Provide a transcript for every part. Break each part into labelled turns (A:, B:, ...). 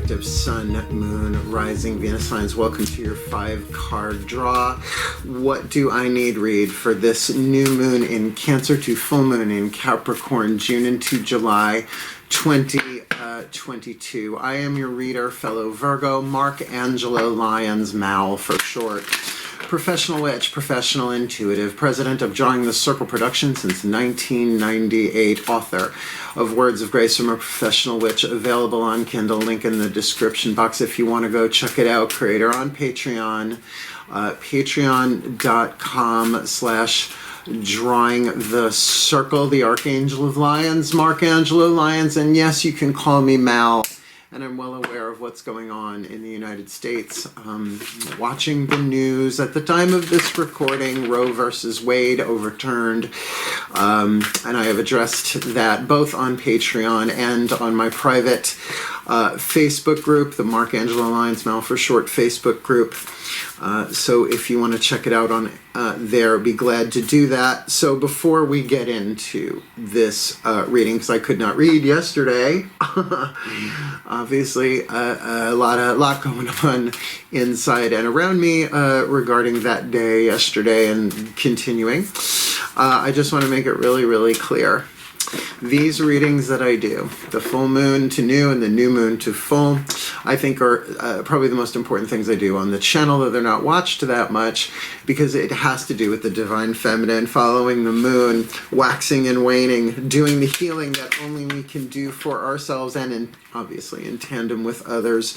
A: Collective, Sun, Moon, Rising, Venus, Lions. Welcome to your 5-card draw. What do I need read for this new moon in Cancer to full moon in Capricorn, June into July 2022? I am your reader, fellow Virgo, Angelo Lyons, Mal for short. Professional witch, professional intuitive, president of Drawing the Circle Productions since 1998, author of Words of Grace from a Professional Witch, available on Kindle, link in the description box if you want to go check it out. Creator on Patreon, patreon.com/Drawing the Circle, the Archangel of Lyons, Angelo Lyons, and yes, you can call me Mal. And I'm well aware of what's going on in the United States. Watching the news at the time of this recording, Roe versus Wade overturned. And I have addressed that both on Patreon and on my private Facebook group, the Angelo Lyons Mal for short Facebook group. So if you want to check it out on there, be glad to do that. So before we get into this reading, because I could not read yesterday, obviously a lot going on inside and around me regarding that day yesterday and continuing. I just want to make it really, really clear. These readings that I do, the full moon to new and the new moon to full, I think are probably the most important things I do on the channel, though they're not watched that much, because it has to do with the divine feminine, following the moon, waxing and waning, doing the healing that only we can do for ourselves and obviously in tandem with others,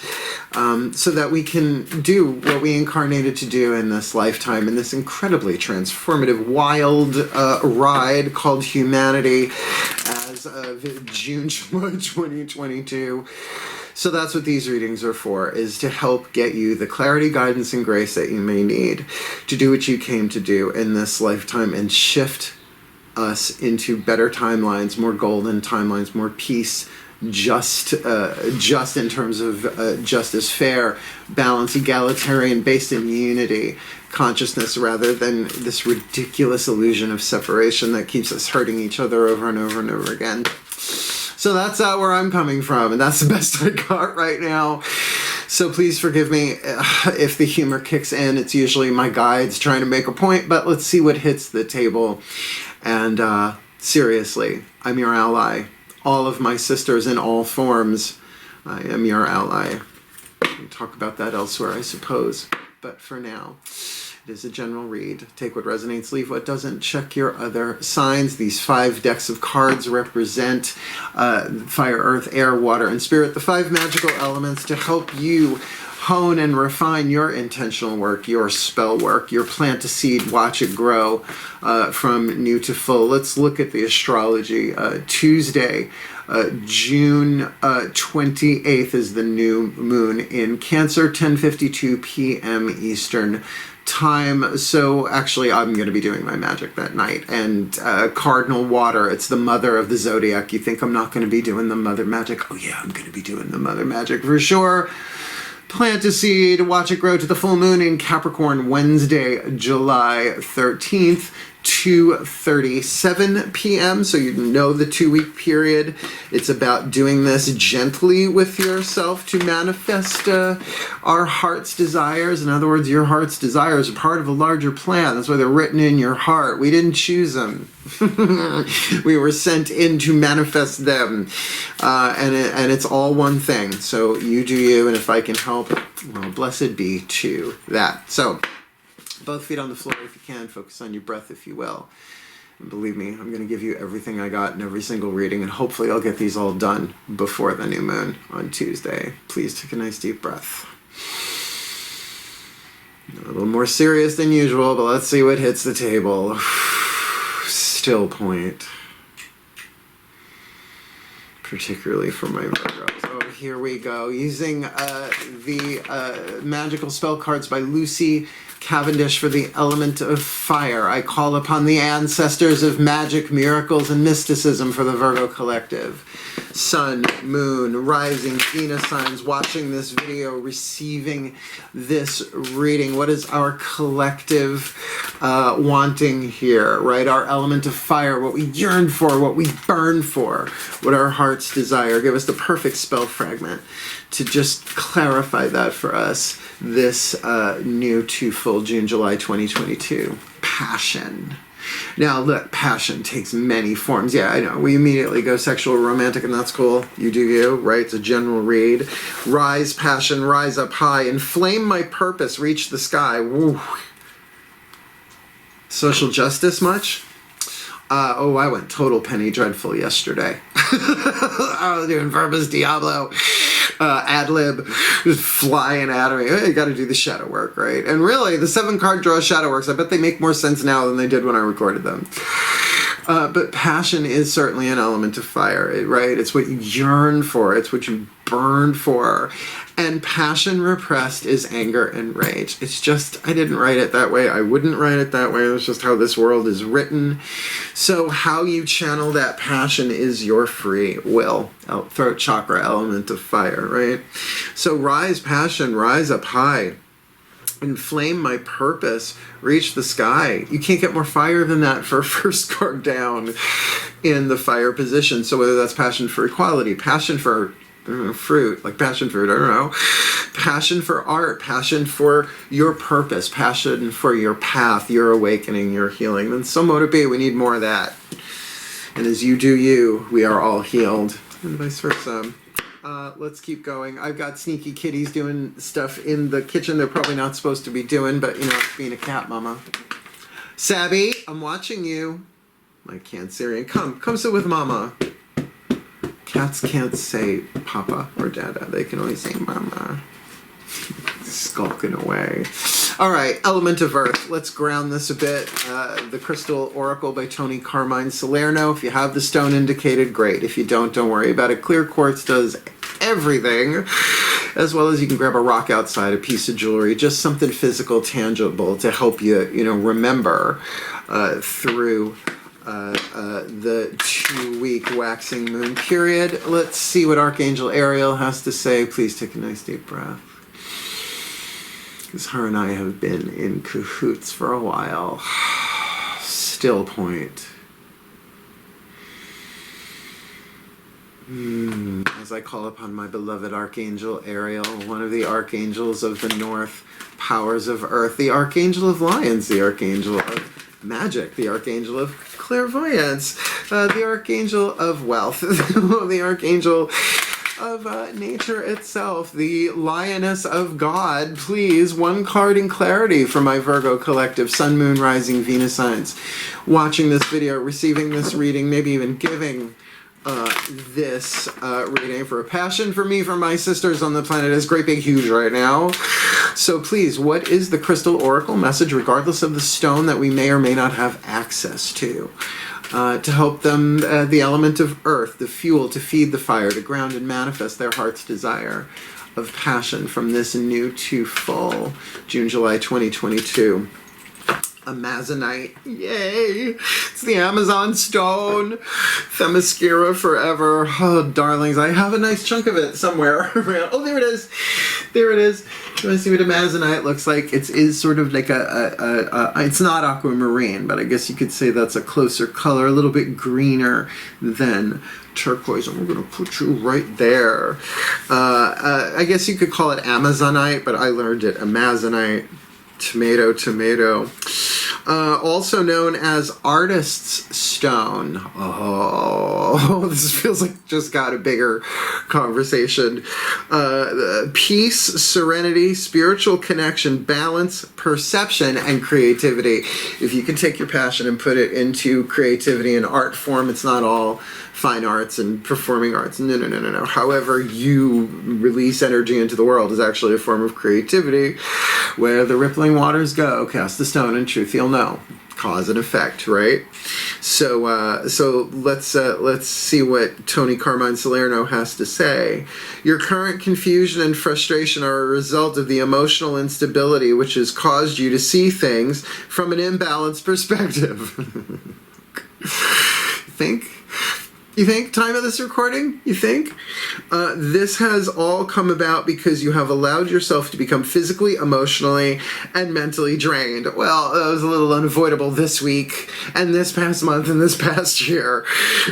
A: so that we can do what we incarnated to do in this lifetime, in this incredibly transformative, wild ride called humanity as of June 2022. So that's what these readings are for, is to help get you the clarity, guidance, and grace that you may need to do what you came to do in this lifetime and shift us into better timelines, more golden timelines, more peace, just in terms of justice, fair, balance, egalitarian, based in unity, consciousness, rather than this ridiculous illusion of separation that keeps us hurting each other over and over and over again. So that's where I'm coming from, and that's the best I got right now. So please forgive me if the humor kicks in. It's usually my guides trying to make a point, but let's see what hits the table. And seriously, I'm your ally. All of my sisters in all forms, I am your ally. We'll talk about that elsewhere, I suppose. But for now, it is a general read. Take what resonates, leave what doesn't. Check your other signs. These 5 decks of cards represent fire, earth, air, water, and spirit, the 5 magical elements to help you hone and refine your intentional work, your spell work, your plant a seed, watch it grow from new to full. Let's look at the astrology. Tuesday, June 28th is the new moon in Cancer, 10:52 p.m. Eastern time. So actually I'm going to be doing my magic that night. And cardinal water, it's the mother of the zodiac. You think I'm not going to be doing the mother magic? Oh yeah, I'm going to be doing the mother magic for sure. Plant a seed, watch it grow to the full moon in Capricorn, Wednesday, July 13th, 2:37 p.m. So you know the 2-week period. It's about doing this gently with yourself to manifest our heart's desires. In other words, your heart's desires are part of a larger plan. That's why they're written in your heart. We didn't choose them. We were sent in to manifest them. And it's all one thing. So you do you, and if I can help, well, blessed be to that. So both feet on the floor if you can. Focus on your breath if you will. And believe me, I'm going to give you everything I got in every single reading, and hopefully I'll get these all done before the new moon on Tuesday. Please take a nice deep breath. A little more serious than usual, but let's see what hits the table. Still point. Particularly for my Virgos. Oh, here we go. Using the magical spell cards by Lucy Cavendish for the element of fire. I call upon the ancestors of magic, miracles, and mysticism for the Virgo Collective. Sun, Moon, Rising, Venus signs watching this video, receiving this reading. What is our collective wanting here, right? Our element of fire, what we yearn for, what we burn for, what our hearts desire. Give us the perfect spell fragment to just clarify that for us this new full June, July 2022. Passion. Now, look, passion takes many forms. Yeah, I know. We immediately go sexual, romantic, and that's cool. You do you, right? It's a general read. Rise, passion, rise up high. Inflame my purpose, reach the sky. Woo. Social justice much? Oh, I went total Penny Dreadful yesterday. I was doing Verbus Diablo. Ad-lib, just flying at me. You got to do the shadow work, right? And really, the 7-card draw shadow works, I bet they make more sense now than they did when I recorded them. But passion is certainly an element of fire, right? It's what you yearn for. It's what you burn for. And passion repressed is anger and rage. It's just, I didn't write it that way. I wouldn't write it that way. It's just how this world is written. So how you channel that passion is your free will. Throat chakra, element of fire, right? So rise, passion, rise up high. Inflame my purpose, reach the sky. You can't get more fire than that for first card down in the fire position. So whether that's passion for equality, passion for fruit, like passion fruit, I don't know. Passion for art, passion for your purpose, passion for your path, your awakening, your healing. Then so mote it be, we need more of that. And as you do you, we are all healed. And vice versa. Let's keep going. I've got sneaky kitties doing stuff in the kitchen they're probably not supposed to be doing, but you know, being a cat mama. Sabby, I'm watching you. My Cancerian, come sit with mama. Cats can't say papa or dada. They can only say mama. Skulking away. All right, element of earth. Let's ground this a bit. The Crystal Oracle by Tony Carmine Salerno. If you have the stone indicated, great. If you don't worry about it. Clear quartz does everything, as well as you can grab a rock outside, a piece of jewelry, just something physical, tangible to help you, remember through the 2-week waxing moon period. Let's see what Archangel Ariel has to say. Please take a nice deep breath. Because her and I have been in cahoots for a while. Still point. As I call upon my beloved Archangel Ariel, one of the archangels of the north, powers of earth, the Archangel of Lyons, the Archangel of magic, the Archangel of clairvoyance, the Archangel of wealth, the Archangel of nature itself, the Lioness of God. Please, one card in clarity for my Virgo collective, Sun, Moon, Rising, Venus signs, watching this video, receiving this reading, maybe even giving this reading for a passion for me, for my sisters on the planet is great big huge right now. So please, what is the Crystal Oracle message, regardless of the stone that we may or may not have access to help them, the element of earth, the fuel to feed the fire, to ground and manifest their heart's desire of passion from this new to full June, July 2022. Amazonite, yay! It's the Amazon stone. Themyscira forever. Oh, darlings, I have a nice chunk of it somewhere around. Oh, there it is. There it is. You want to see what Amazonite looks like? It is sort of like it's not aquamarine, but I guess you could say that's a closer color, a little bit greener than turquoise. And we're going to put you right there. I guess you could call it Amazonite, but I learned it Amazonite. Tomato. Also known as Artist's Stone. Oh, this feels like just got a bigger conversation. Peace, serenity, spiritual connection, balance, perception, and creativity. If you can take your passion and put it into creativity and art form, it's not all fine arts and performing arts. No. However you release energy into the world is actually a form of creativity. Where the rippling waters go, cast the stone, in truth you'll know. Cause and effect, right? So let's see what Tony Carmine Salerno has to say. Your current confusion and frustration are a result of the emotional instability which has caused you to see things from an imbalanced perspective. Think? You think? Time of this recording? You think? This has all come about because you have allowed yourself to become physically, emotionally, and mentally drained. Well, that was a little unavoidable this week, and this past month, and this past year,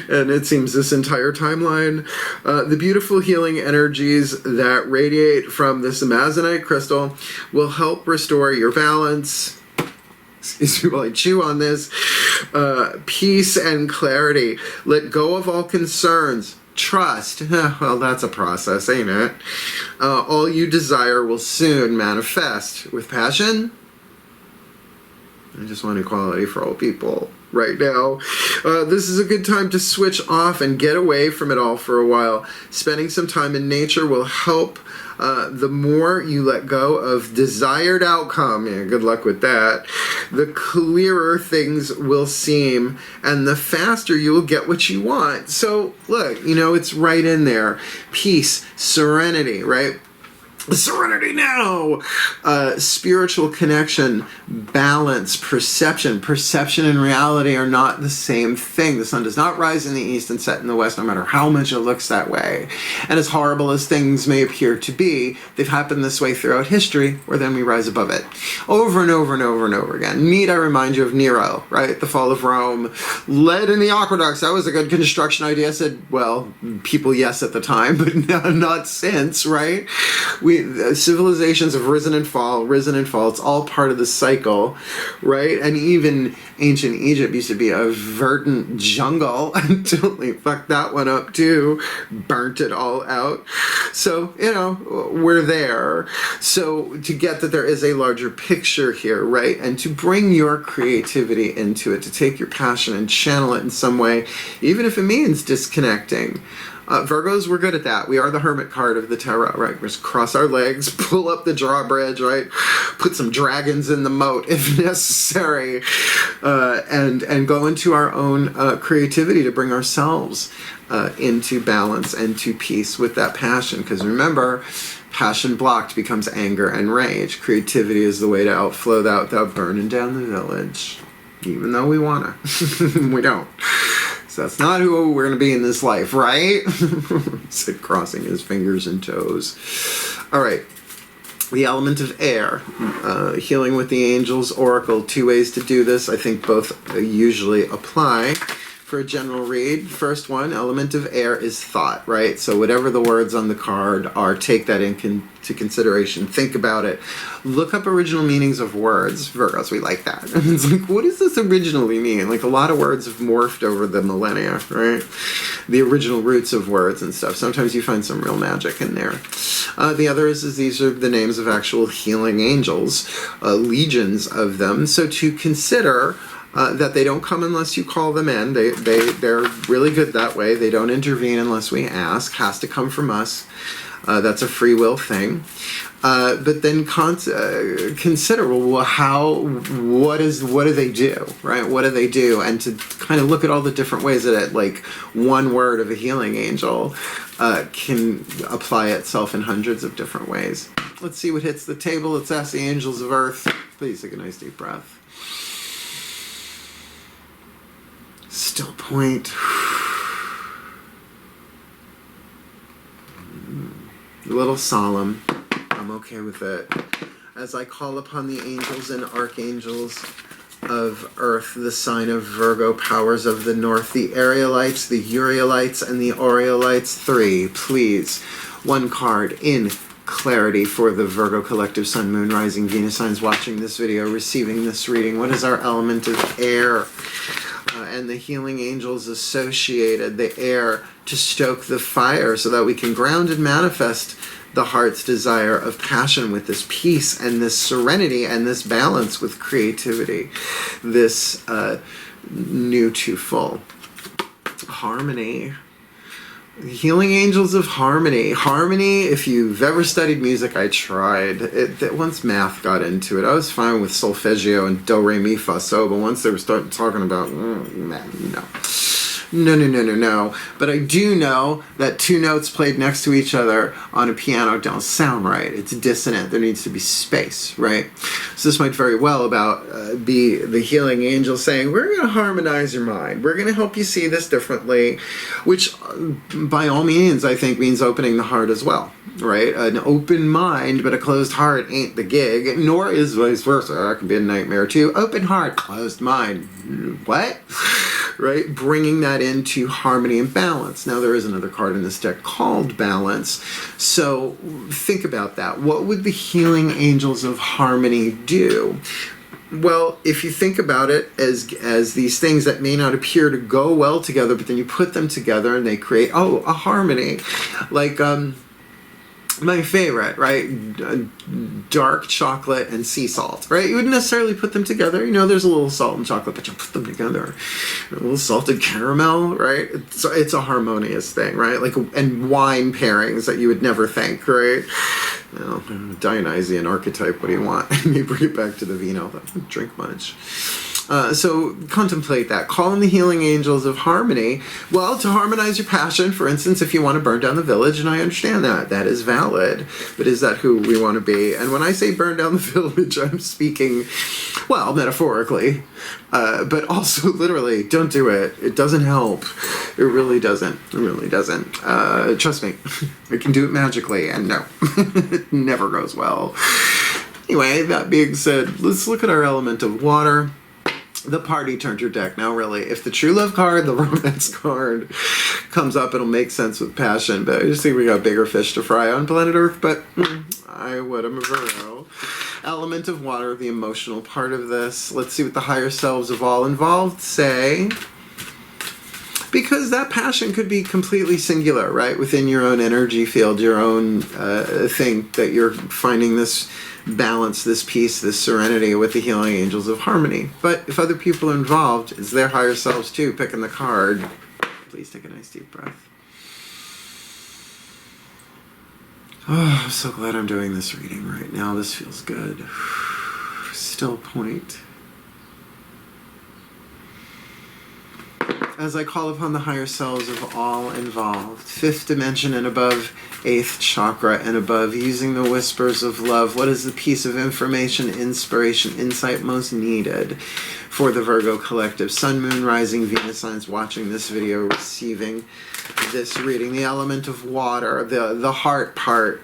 A: and it seems this entire timeline. The beautiful healing energies that radiate from this amazonite crystal will help restore your balance. Excuse me while I chew on this. Peace and clarity. Let go of all concerns. Trust. Well, that's a process, ain't it? All you desire will soon manifest. With passion, I just want equality for all people right now. This is a good time to switch off and get away from it all for a while. Spending some time in nature will help. The more you let go of desired outcome, yeah, good luck with that, the clearer things will seem, and the faster you will get what you want. So, look, you know, it's right in there. Peace, serenity, right? Serenity now! Spiritual connection, balance, perception. Perception and reality are not the same thing. The sun does not rise in the east and set in the west, no matter how much it looks that way. And as horrible as things may appear to be, they've happened this way throughout history, where then we rise above it. Over and over and over and over again. Need I remind you of Nero, right? The fall of Rome. Lead in the aqueducts. That was a good construction idea. I said, well, people, yes, at the time, but not since, right? Civilizations have risen and fall. It's all part of the cycle, right? And even ancient Egypt used to be a verdant jungle until they fucked that one up too, burnt it all out. So, you know, we're there. So to get that there is a larger picture here, right? And to bring your creativity into it, to take your passion and channel it in some way, even if it means disconnecting. Virgos, we're good at that. We are the hermit card of the tarot, right? We just cross our legs, pull up the drawbridge, right? Put some dragons in the moat if necessary, and go into our own creativity to bring ourselves into balance and to peace with that passion. Because remember, passion blocked becomes anger and rage. Creativity is the way to outflow that without burning down the village. Even though we wanna. We don't. So that's not who we're going to be in this life, right? Said crossing his fingers and toes. All right. The element of air. Healing with the Angels Oracle. 2 ways to do this. I think both usually apply for a general read. First one, element of air is thought, right? So whatever the words on the card are, take that into consideration. Think about it. Look up original meanings of words. Virgos, we like that. It's like, what does this originally mean? Like, a lot of words have morphed over the millennia, right? The original roots of words and stuff. Sometimes you find some real magic in there. The other is these are the names of actual healing angels, legions of them. So to consider that they don't come unless you call them in. They're really good that way. They don't intervene unless we ask. Has to come from us. That's a free will thing. But then consider, well, what do they do, right? What do they do? And to kind of look at all the different ways that like one word of a healing angel can apply itself in hundreds of different ways. Let's see what hits the table. Let's ask the angels of earth. Please take a nice deep breath. Still point. A little solemn. I'm okay with it. As I call upon the angels and archangels of earth, the sign of Virgo, powers of the north, the Arielites, the Urielites, and the Orielites, 3, please. 1 card in clarity for the Virgo collective sun, moon, rising, Venus signs watching this video, receiving this reading. What is our element of air? And the healing angels associated the air to stoke the fire so that we can ground and manifest the heart's desire of passion with this peace and this serenity and this balance with creativity, this new to full. Harmony. Healing angels of harmony. Harmony, if you've ever studied music, I tried. Once math got into it, I was fine with solfeggio and do, re, mi, fa, so, but once they were starting talking about, no. No. But I do know that two notes played next to each other on a piano don't sound right. It's dissonant. There needs to be space, right? So this might very well be the healing angel saying, we're going to harmonize your mind. We're going to help you see this differently, which by all means, I think, means opening the heart as well, right? An open mind, but a closed heart ain't the gig, nor is vice versa. That can be a nightmare too. Open heart, closed mind. What? Right? Bringing that into harmony and balance. Now, there is another card in this deck called balance. So think about that. What would the healing angels of harmony do? Well, if you think about it as these things that may not appear to go well together, but then you put them together and they create, a harmony. Like, my favorite, right? Dark chocolate and sea salt, right? You wouldn't necessarily put them together. You know, there's a little salt and chocolate, but you put them together. A little salted caramel, right? It's a harmonious thing, right? Like, and wine pairings that you would never think, right? Well, Dionysian archetype, what do you want? And you bring it back to the vino. Don't drink much. So contemplate that. Call in the healing angels of harmony. Well, to harmonize your passion, for instance, if you want to burn down the village, and I understand that is valid, but is that who we want to be? And when I say burn down the village, I'm speaking, well, metaphorically, but also literally, don't do it. It doesn't help. It really doesn't. It really doesn't. Trust me, I can do it magically, and no, it never goes well. Anyway, that being said, let's look at our element of water. The party turned your deck. Now, really, if the true love card, the romance card, comes up, it'll make sense with passion. But I just think we got bigger fish to fry on planet Earth. But I would. I'm a Virgo. Element of water, the emotional part of this. Let's see what the higher selves of all involved say. Because that passion could be completely singular, right? Within your own energy field, your own thing that you're finding this balance, this peace, this serenity with the healing angels of harmony. But if other people are involved, it's their higher selves too picking the card. Please take a nice deep breath. Oh, I'm so glad I'm doing this reading right now. This feels good. Still point. As I call upon the higher selves of all involved, 5th dimension and above, 8th chakra and above, using the whispers of love, what is the piece of information, inspiration, insight most needed for the Virgo collective? Sun, Moon, Rising, Venus signs watching this video, receiving this reading. The element of water, the heart part,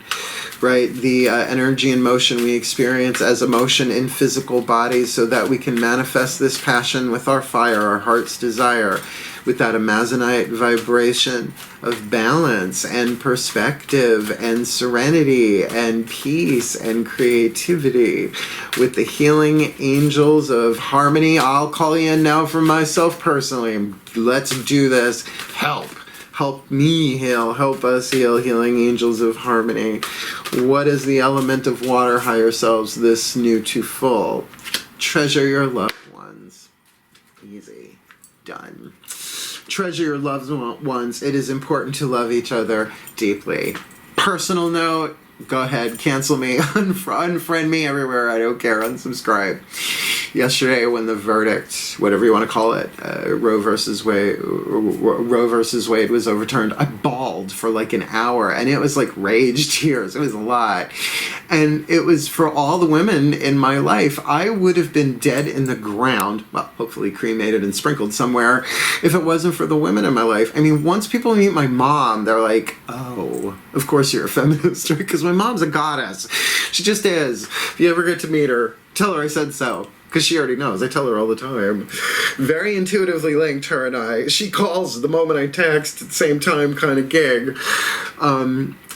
A: right? The energy and motion we experience as emotion in physical bodies so that we can manifest this passion with our fire, our heart's desire, with that Amazonite vibration of balance and perspective and serenity and peace and creativity. With the healing angels of harmony, I'll call you in now for myself personally. Let's do this. Help me heal, help us heal, healing angels of harmony. What is the element of water, higher selves, this new to full? Treasure your loved ones. Easy. Done. Treasure your loved ones. It is important to love each other deeply. Personal note, go ahead, cancel me, unfriend me everywhere, I don't care, unsubscribe. Yesterday when the verdict, whatever you want to call it, Roe versus Wade was overturned, I bawled for like an hour, and it was like rage tears. It was a lot. And it was for all the women in my life. I would have been dead in the ground, well, hopefully cremated and sprinkled somewhere, if it wasn't for the women in my life. I mean, once people meet my mom, they're like, oh, of course you're a feminist, right? Because my mom's a goddess. She just is. If you ever get to meet her, tell her I said so. Because she already knows. I tell her all the time. Very intuitively linked, her and I. She calls the moment I text at the same time kind of gig.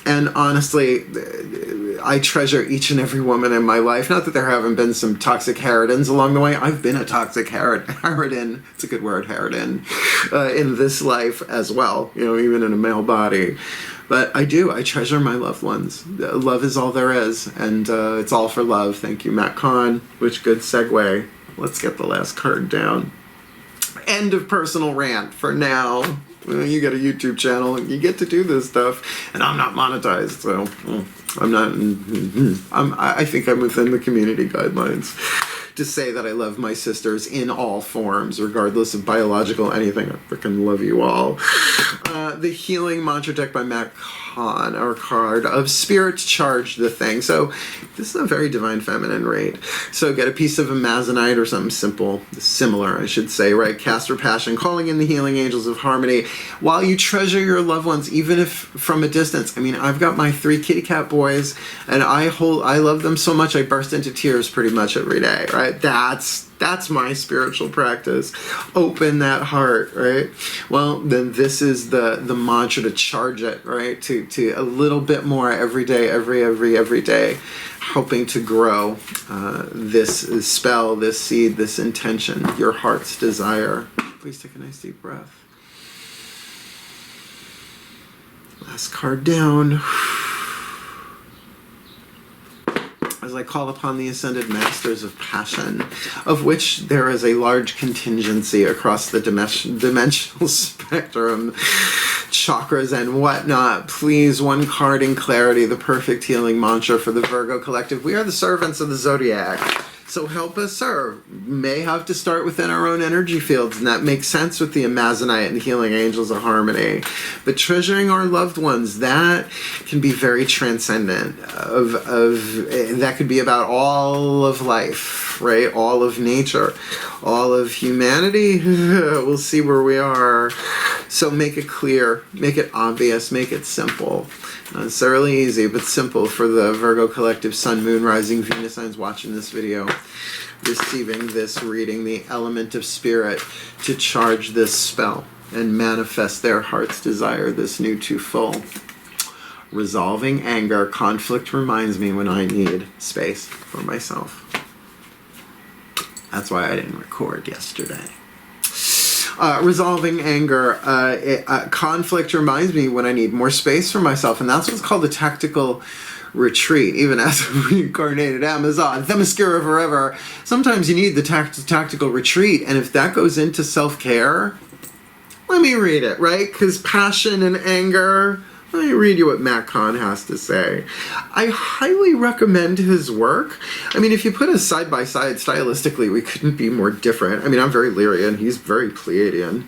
A: And honestly, I treasure each and every woman in my life. Not that there haven't been some toxic harridans along the way. I've been a toxic harridan. It's a good word, harridan. In this life as well. You know, even in a male body. But I do. I treasure my loved ones. Love is all there is. And it's all for love. Thank you, Matt Kahn. Which good segue. Let's get the last card down. End of personal rant for now. Well, you got a YouTube channel. You get to do this stuff. And I'm not monetized. So I'm not. I think I'm within the community guidelines. to say that I love my sisters in all forms, regardless of biological anything. I freaking love you all. The healing mantra deck by Matt Kahn, our card of spirit charge the thing. So this is a very divine feminine read. So get a piece of amazonite or something simple, similar, I should say, right? Cast for passion, calling in the healing angels of harmony while you treasure your loved ones, even if from a distance. I mean, I've got my 3 kitty cat boys, and I love them so much I burst into tears pretty much every day, right? That's my spiritual practice. Open that heart, right? Well, then this is the mantra to charge it, right? To a little bit more every day, every day, hoping to grow this spell, this seed, this intention, your heart's desire. Please take a nice deep breath. Last card down. As I call upon the ascended masters of passion, of which there is a large contingency across the dimensional spectrum, chakras and whatnot, please, one card in clarity, the perfect healing mantra for the Virgo collective. We are the servants of the zodiac. So help us serve. May have to start within our own energy fields, and that makes sense with the Amazonite and the healing angels of harmony. But treasuring our loved ones, that can be very transcendent. That could be about all of life, right? All of nature, all of humanity. We'll see where we are. So make it clear, make it obvious, make it simple. Not necessarily easy, but simple for the Virgo collective, Sun, Moon, Rising, Venus signs watching this video, receiving this reading, the element of spirit to charge this spell and manifest their heart's desire, this new to full. Resolving anger, conflict reminds me when I need space for myself. That's why I didn't record yesterday. Resolving anger, conflict reminds me when I need more space for myself, and that's what's called a tactical retreat. Even as a reincarnated Amazon, Themyscira forever, sometimes you need the tactical retreat, and if that goes into self-care, let me read it, right? Because passion and anger, let me read you what Matt Kahn has to say. I highly recommend his work. I mean, if you put us side by side stylistically, we couldn't be more different. I mean, I'm very Lyrian, he's very Pleiadian,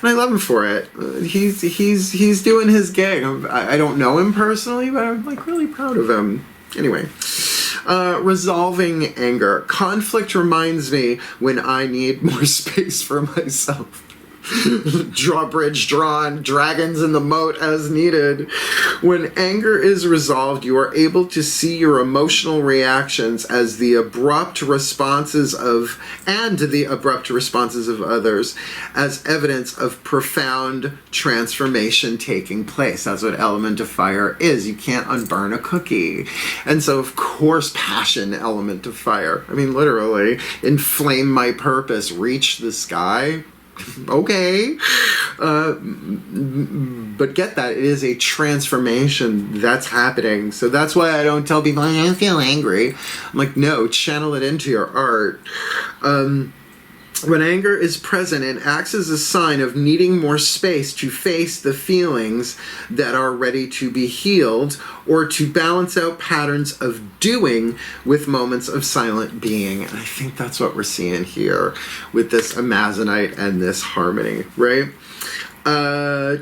A: and I love him for it. He's doing his gig. I don't know him personally, but I'm like really proud of him. Anyway, resolving anger. Conflict reminds me when I need more space for myself. Drawbridge drawn, dragons in the moat as needed. When anger is resolved, you are able to see your emotional reactions as the abrupt responses of others as evidence of profound transformation taking place. That's what element of fire is. You can't unburn a cookie. And so, of course, passion, element of fire. I mean, literally, inflame my purpose, reach the sky. Okay, but get that, it is a transformation that's happening. So that's why I don't tell people, I don't feel angry. I'm like, no, channel it into your art. When anger is present, it acts as a sign of needing more space to face the feelings that are ready to be healed, or to balance out patterns of doing with moments of silent being. And I think that's what we're seeing here with this Amazonite and this harmony, right? There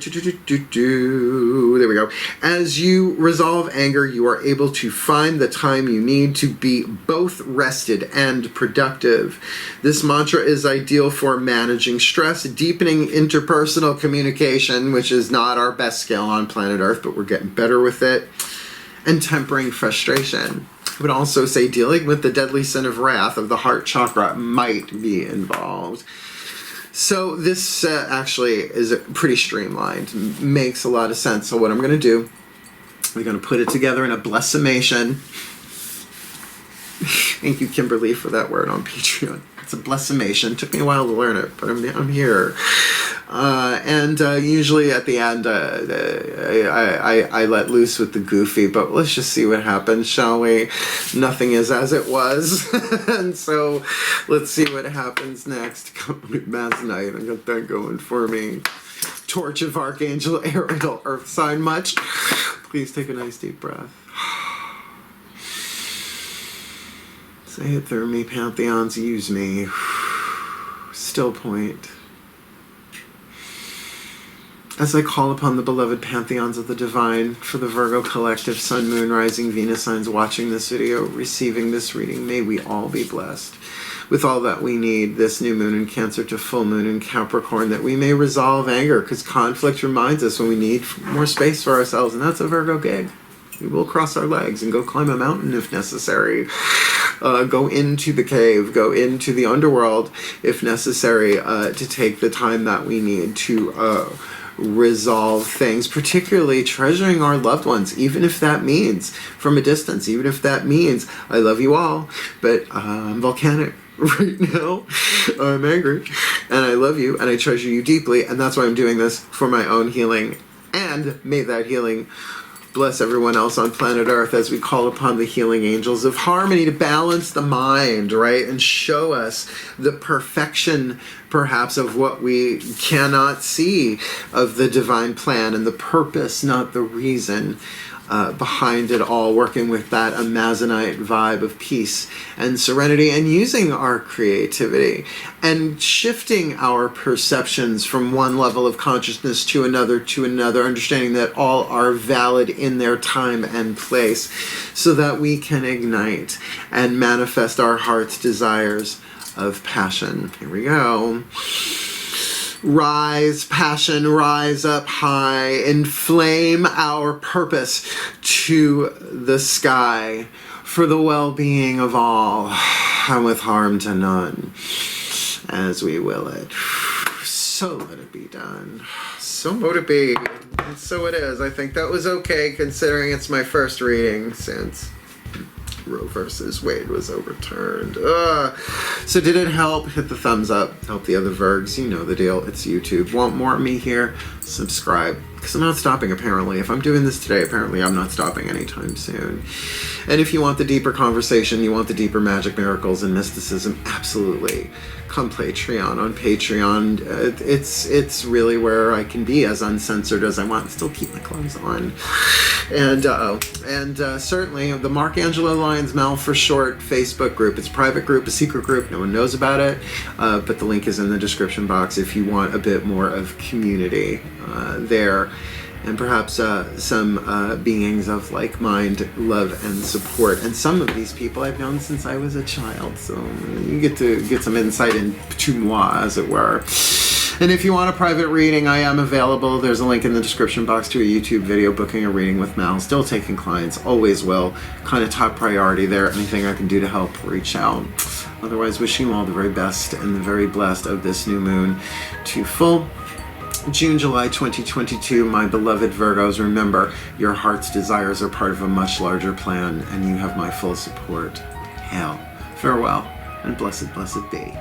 A: we go. As you resolve anger, you are able to find the time you need to be both rested and productive. This mantra is ideal for managing stress, deepening interpersonal communication, which is not our best skill on planet Earth, but we're getting better with it, and tempering frustration. I would also say dealing with the deadly sin of wrath of the heart chakra might be involved. So this actually is pretty streamlined, makes a lot of sense. So what I'm going to do, we're going to put it together in a blessimation. Thank you, Kimberly, for that word on Patreon. It's a blessimation. Took me a while to learn it, but I'm here. And usually at the end, I let loose with the goofy, but let's just see what happens, shall we? Nothing is as it was. And so let's see what happens next. Amazonite, I got that going for me. Torch of Archangel Ariel, Earth sign much? Please take a nice deep breath. Say it through me, Pantheons, use me. Still point. As I call upon the beloved Pantheons of the Divine, for the Virgo collective, Sun, Moon, Rising, Venus signs watching this video, receiving this reading, may we all be blessed with all that we need this new moon in Cancer to full moon in Capricorn, that we may resolve anger, because conflict reminds us when we need more space for ourselves, and that's a Virgo gig. We will cross our legs and go climb a mountain if necessary. Go into the cave, go into the underworld if necessary, to take the time that we need to resolve things, particularly treasuring our loved ones, even if that means from a distance, even if that means I love you all, but I'm volcanic right now. I'm angry, and I love you, and I treasure you deeply, and that's why I'm doing this, for my own healing. And may that healing bless everyone else on planet Earth as we call upon the healing angels of harmony to balance the mind, right? And show us the perfection, perhaps, of what we cannot see of the divine plan and the purpose, not the reason, behind it all, working with that Amazonite vibe of peace and serenity, and using our creativity and shifting our perceptions from one level of consciousness to another, understanding that all are valid in their time and place, so that we can ignite and manifest our heart's desires of passion. Here we go. Rise, passion, rise up high, inflame our purpose to the sky, for the well-being of all, and with harm to none, as we will it. So let it be done. So mote it be. And so it is. I think that was okay, considering it's my first reading since Roe versus Wade was overturned. So did it help? Hit the thumbs up. Help the other Virgs. You know the deal. It's YouTube. Want more of me here? Subscribe. Because I'm not stopping, apparently. If I'm doing this today, apparently I'm not stopping anytime soon. And if you want the deeper conversation, you want the deeper magic, miracles, and mysticism, absolutely. Come Patreon. On Patreon, it's really where I can be as uncensored as I want and still keep my clothes on. And certainly the Angelo Lyons Mal for short Facebook group. It's a private group, a secret group. No one knows about it, but the link is in the description box if you want a bit more of community there. And perhaps some beings of like mind, love, and support. And some of these people I've known since I was a child, so you get to get some insight into moi, as it were. And if you want a private reading, I am available. There's a link in the description box to a YouTube video booking a reading with Mal. Still taking clients, always will. Kind of top priority there. Anything I can do to help, reach out. Otherwise, wishing you all the very best and the very blessed of this new moon to full June, July 2022, my beloved Virgos. Remember, your heart's desires are part of a much larger plan, and you have my full support. Hail, farewell, and blessed, blessed be.